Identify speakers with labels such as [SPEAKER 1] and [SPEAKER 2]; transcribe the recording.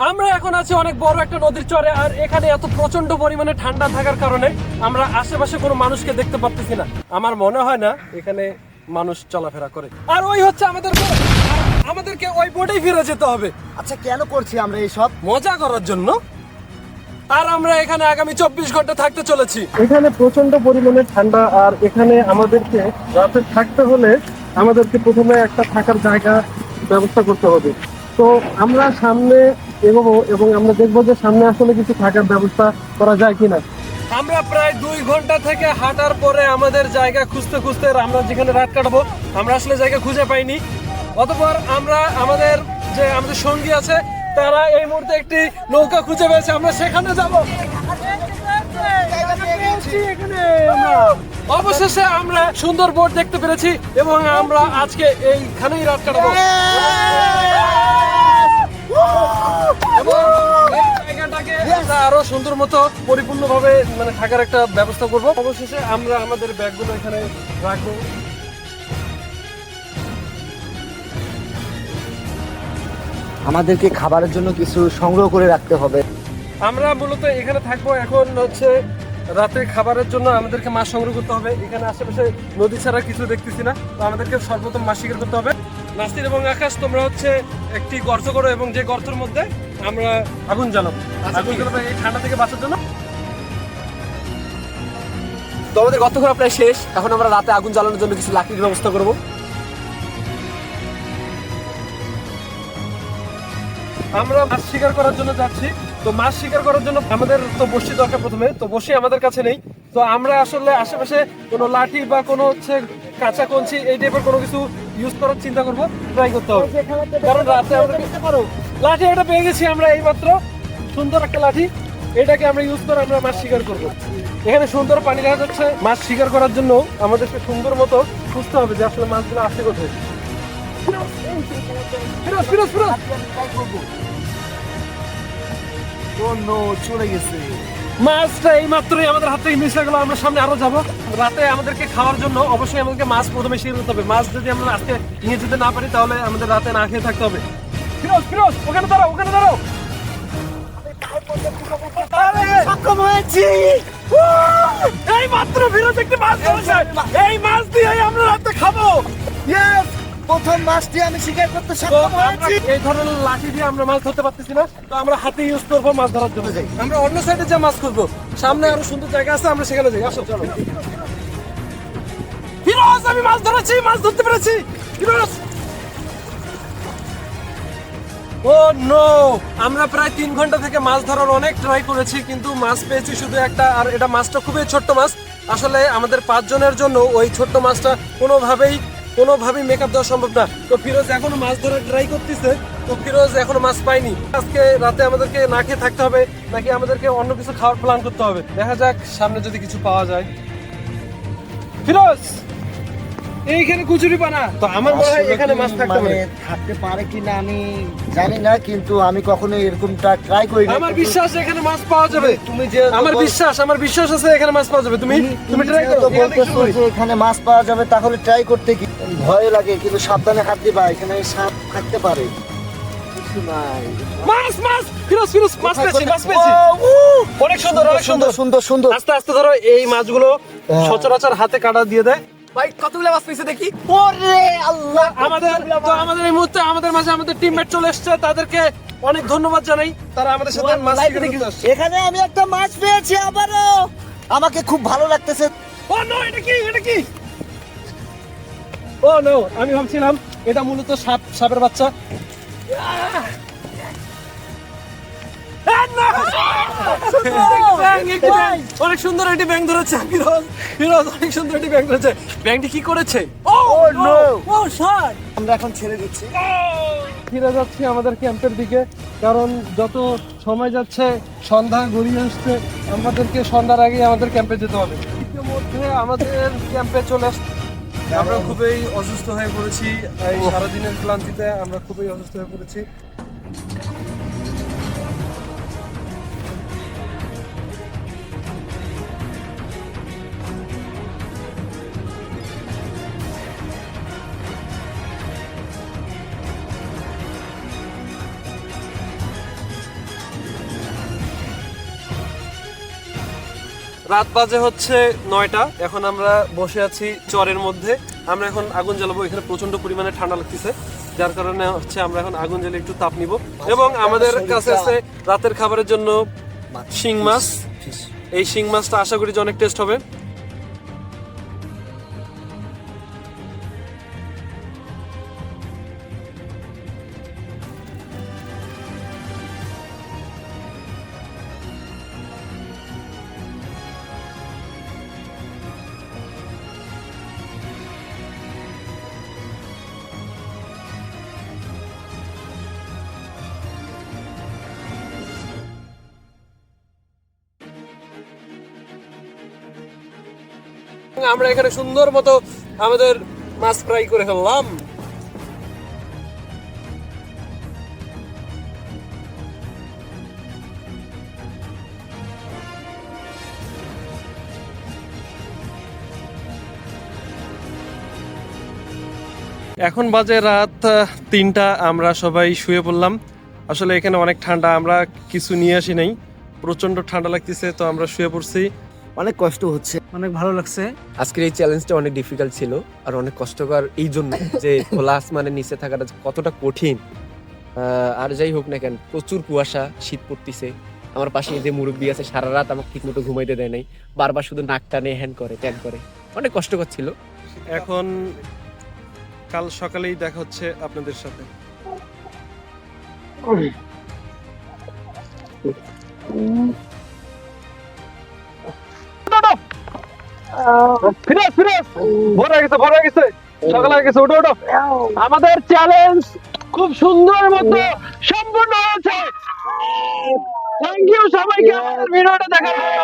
[SPEAKER 1] আমরা এখন আছি অনেক বড় একটা নদীর চরে, আর এখানে এত প্রচন্ড পরিমাণে ঠান্ডা থাকার কারণে আমরা আশেপাশে কোনো মানুষকে দেখতে পাচ্ছি না। আমার মনে হয় না এখানে মানুষ চলাফেরা করে। আর ওই হচ্ছে আমাদের বোট। আমাদেরকে ওই বোটেই ফিরে যেতে হবে।
[SPEAKER 2] আচ্ছা, কেন করছি আমরা এইসব?
[SPEAKER 1] মজা করার জন্য। আর আমরা এখানে আগামী 24 ঘন্টা থাকতে চলেছি। এখানে প্রচন্ড পরিমাণে ঠান্ডা, আর এখানে আমাদেরকে রাতে থাকতে হলে আমাদেরকে প্রথমে একটা থাকার জায়গা ব্যবস্থা করতে হবে। তো আমরা সামনে এগোবো এবং আমরা দেখবো যে সামনে আসলে কিছু থাকার ব্যবস্থা করা যায় কিনা। আমরা প্রায় 2 ঘন্টা থেকে হাঁটার পরে আমাদের জায়গা খুঁজতে খুঁজতে আমরা যেখানে রাত কাটাবো আমরা আসলে জায়গা খুঁজে পাইনি। অতঃপর আমরা আমাদের সঙ্গী আছে, তারা এই মুহূর্তে একটি নৌকা খুঁজে পেয়েছে, আমরা সেখানে যাব। অবশেষে আমরা সুন্দর বোট দেখতে পেরেছি এবং আমরা আজকে এইখানেই রাত কাটাবো। এবং এই জায়গাটাকে আমরা আরো সুন্দর মতো পরিপূর্ণভাবে থাকার একটা ব্যবস্থা করব। অবশেষে আমরা আমাদের ব্যাগগুলো এখানে রাখবো।
[SPEAKER 2] আমাদেরকে খাবারের জন্য কিছু সংগ্রহ করে রাখতে হবে।
[SPEAKER 1] আমরা মূলত এখানে থাকবো। এখন হচ্ছে রাতে খাবারের জন্য আমাদেরকে মাছ সংগ্রহ করতে হবে। এখানে আশেপাশে নদী ছাড়া কিছু দেখতেছি না, তো আমাদেরকে সর্বপ্রথম মাছ শিকার করতে হবে। নাস্তির এবং আকাশ, তোমরা হচ্ছে একটি গর্ত করো এবং যে গর্তের মধ্যে আমরা আগুন জ্বালাবো। আগুন জ্বালাবো এই ঠান্ডা থেকে বাঁচার জন্য।
[SPEAKER 3] তো আমাদের গর্ত করা প্রায় শেষ। এখন আমরা রাতে আগুন জ্বালানোর জন্য কিছু লাকড়ির ব্যবস্থা করব।
[SPEAKER 1] আমরা মাছ শিকার করার জন্য যাচ্ছি। তো মাছ শিকার করার জন্য আমাদের তো বড়শি দরকার প্রথমে, তো বড়শি আমাদের কাছে নেই। তো আমরা আসলে আশেপাশে কোনো লাঠি বা কোনো হচ্ছে কাঁচা কঞ্চি এই টাইপের কোনো কিছু ইউজ করার চিন্তা করবো, ট্রাই করতে হবে। কারণ রাতে আমরা লাঠি একটা পেয়ে গেছি আমরা এইমাত্র, সুন্দর একটা লাঠি। এটাকে আমরা ইউজ করে আমরা মাছ শিকার করবো। এখানে সুন্দর পানি দেখা যাচ্ছে। মাছ শিকার করার জন্য আমাদেরকে সুন্দর মতো খুঁজতে হবে যে আসলে মাছগুলো আসে কোথায়।
[SPEAKER 2] চলে গেছে
[SPEAKER 1] মাছটা এই মাত্রই আমাদের হাত থেকে মিস হয়ে গেল। আমরা সামনে আরো যাবো। রাতে আমাদেরকে খাওয়ার জন্য অবশ্যই আমাদেরকে মাছ প্রথমে শিকার করতে হবে। মাছ যদি আমরা আজকে নিয়ে যেতে না পারি তাহলে আমাদের রাতে না খেয়ে থাকতে হবে। ফিরোজ ওখানে দাঁড়াও, ওখানে দাঁড়াও।
[SPEAKER 2] সক্ষম হয়েছি।
[SPEAKER 1] এই মাত্র ফিরোজ একটি মাছ ধরেছে। এই মাছ দিয়ে আমরা রাতে খাবো।
[SPEAKER 2] ইয়েস, প্রথম মাছটি আমি শিকার করতে
[SPEAKER 1] তো
[SPEAKER 2] সক্ষম
[SPEAKER 1] আমরা
[SPEAKER 2] হয়েছি।
[SPEAKER 1] এই ধরনের লাঠি দিয়ে আমরা মাছ ধরতে পারতেছি না, তো আমরা হাতে ইউজ করবো মাছ ধরার জন্য। যাই আমরা অন্য সাইডে যে মাছ খুঁজবো, সামনে আরো সুন্দর জায়গা আছে, আমরা সেখানে যাই। আসো চলো। ফিরোজ, আমি মাছ ধরেছি, মাছ ধরতে পেরেছি। ফিরোজ, ও নো, আমরা প্রায় 3 ঘন্টা থেকে মাছ ধরার অনেক ট্রাই করেছি, কিন্তু মাছ পেয়েছি শুধু একটা। আর এটা মাছটা খুবই ছোট্ট মাছ। আসলে আমাদের 5 জনের জন্য ওই ছোট্ট মাছটা কোনোভাবেই মেকআপ দেওয়া সম্ভব না। তো ফিরোজ এখনো মাছ ধরার ট্রাই করতেছে। তো ফিরোজ এখনো মাছ পাইনি। আজকে রাতে আমাদেরকে না খেয়ে থাকতে হবে, নাকি আমাদেরকে অন্য কিছু খাওয়ার প্ল্যান করতে হবে। দেখা যাক সামনে যদি কিছু পাওয়া যায়। ফিরোজ, এইখানে কুচুরি পানা, তো আমার মনে হয় এখানে মাছ থাকতে পারে।
[SPEAKER 2] থাকতে পারে কিনা আমি জানি না, কিন্তু আমি কখনো এরকমটা ট্রাই করিনি।
[SPEAKER 1] আমার বিশ্বাস এখানে মাছ পাওয়া যাবে।
[SPEAKER 2] তুমি যে
[SPEAKER 1] আমার বিশ্বাস আছে এখানে মাছ পাওয়া যাবে। তুমি ট্রাই করো।
[SPEAKER 2] বলতেছো যে এখানে মাছ পাওয়া যাবে, তাহলে ট্রাই করতে কি ভয় লাগে, কিন্তু সাবধানে হাত দিবা, এখানে সাপ থাকতে পারে। কিছু নাই।
[SPEAKER 1] মাছ ফিরোজ মাছ পেয়েছি। অনেক সুন্দর, অনেক সুন্দর।
[SPEAKER 2] সুন্দর সুন্দর।
[SPEAKER 1] আস্তে আস্তে ধরো। এই মাছগুলো সচরাচর হাতে কাটা দিয়ে দেয়।
[SPEAKER 3] ভাই কতগুলো মাছ পেয়েছে দেখি।
[SPEAKER 2] ওরে আল্লাহ,
[SPEAKER 1] আমাদের এই মুহূর্তে আমাদের মাঝে আমাদের টিমমেট চলে এসেছে। তাদেরকে অনেক ধন্যবাদ জানাই, তারা আমাদের সাথে মাছ শিকার করতে আসছে।
[SPEAKER 2] এখানে আমি একটা মাছ পেয়েছি আবারও, আমাকে খুব ভালো লাগতেছে।
[SPEAKER 1] ও নো, এটা কি? ও নো, আমি ভাবছিলাম এটা মূলত সাপের বাচ্চা। অনেক সুন্দর একটি ব্যাঙ ধরেছে ফিরোজ, অনেক সুন্দর একটি ব্যাঙ ধরেছে। ব্যাঙটি কি করেছে?
[SPEAKER 2] আমরা এখন ছেড়ে দিচ্ছি।
[SPEAKER 1] ফিরে যাচ্ছি আমাদের ক্যাম্পের দিকে, কারণ যত সময় যাচ্ছে সন্ধ্যা গড়িয়ে আসছে। আমাদেরকে সন্ধ্যার আগে আমাদের ক্যাম্পে যেতে হবে। ইতিমধ্যে আমাদের ক্যাম্পে চলে আসছে। আমরা খুবই অসুস্থ হয়ে পড়েছি। এই সারাদিনের ক্লান্তিতে আমরা খুবই অসুস্থ হয়ে পড়েছি। রাত বাজে হচ্ছে 9টা। এখন আমরা বসে আছি চরের মধ্যে। আমরা এখন আগুন জ্বালাবো। এখানে প্রচন্ড পরিমাণে ঠান্ডা লাগতেছে, যার কারণে হচ্ছে আমরা এখন আগুন জ্বালিয়ে একটু তাপ নিব। এবং আমাদের কাছে আছে রাতের খাবারের জন্য শিং মাছ। এই শিং মাছটা আশা করি যে অনেক টেস্ট হবে। আমরা এখানে সুন্দর মতো আমাদের মাছ ফ্রাই করে ফেললাম। এখন বাজে রাত 3টা। আমরা সবাই শুয়ে পড়লাম। আসলে এখানে অনেক ঠান্ডা, আমরা কিছু নিয়ে আসি নাই, প্রচন্ড ঠান্ডা লাগতেছে, তো আমরা শুয়ে পড়ছি।
[SPEAKER 2] অনেক কষ্ট হচ্ছে,
[SPEAKER 4] অনেক ভালো লাগছে।
[SPEAKER 3] আজকের এই চ্যালেঞ্জটা অনেক ডিফিকাল্ট ছিল আর অনেক কষ্টকর, এই জন্য যে খোলা আসমানের নিচে থাকাটা কতটা কঠিন। আর যাই হোক না কেন, প্রচুর কুয়াশা, শীত পড়তিছে। আমার পাশে যে মুরব্বী আছে, সারা রাত আমাকে ঠিক মতো ঘুমাইতে দেয় নাই, বারবার শুধু নাক টানে, হ্যান্ড করে, ট্যান করে, অনেক কষ্টকর ছিল।
[SPEAKER 1] এখন কাল সকালেই দেখা হচ্ছে আপনাদের সাথে। ফিরোজ ভোর হয়ে গেছে সকাল হয়ে গেছে, ওঠো। আমাদের চ্যালেঞ্জ খুব সুন্দর মতো সম্পূর্ণ হয়েছে। থ্যাংক ইউ সবাইকে আমাদের ভিডিওটা দেখার জন্য।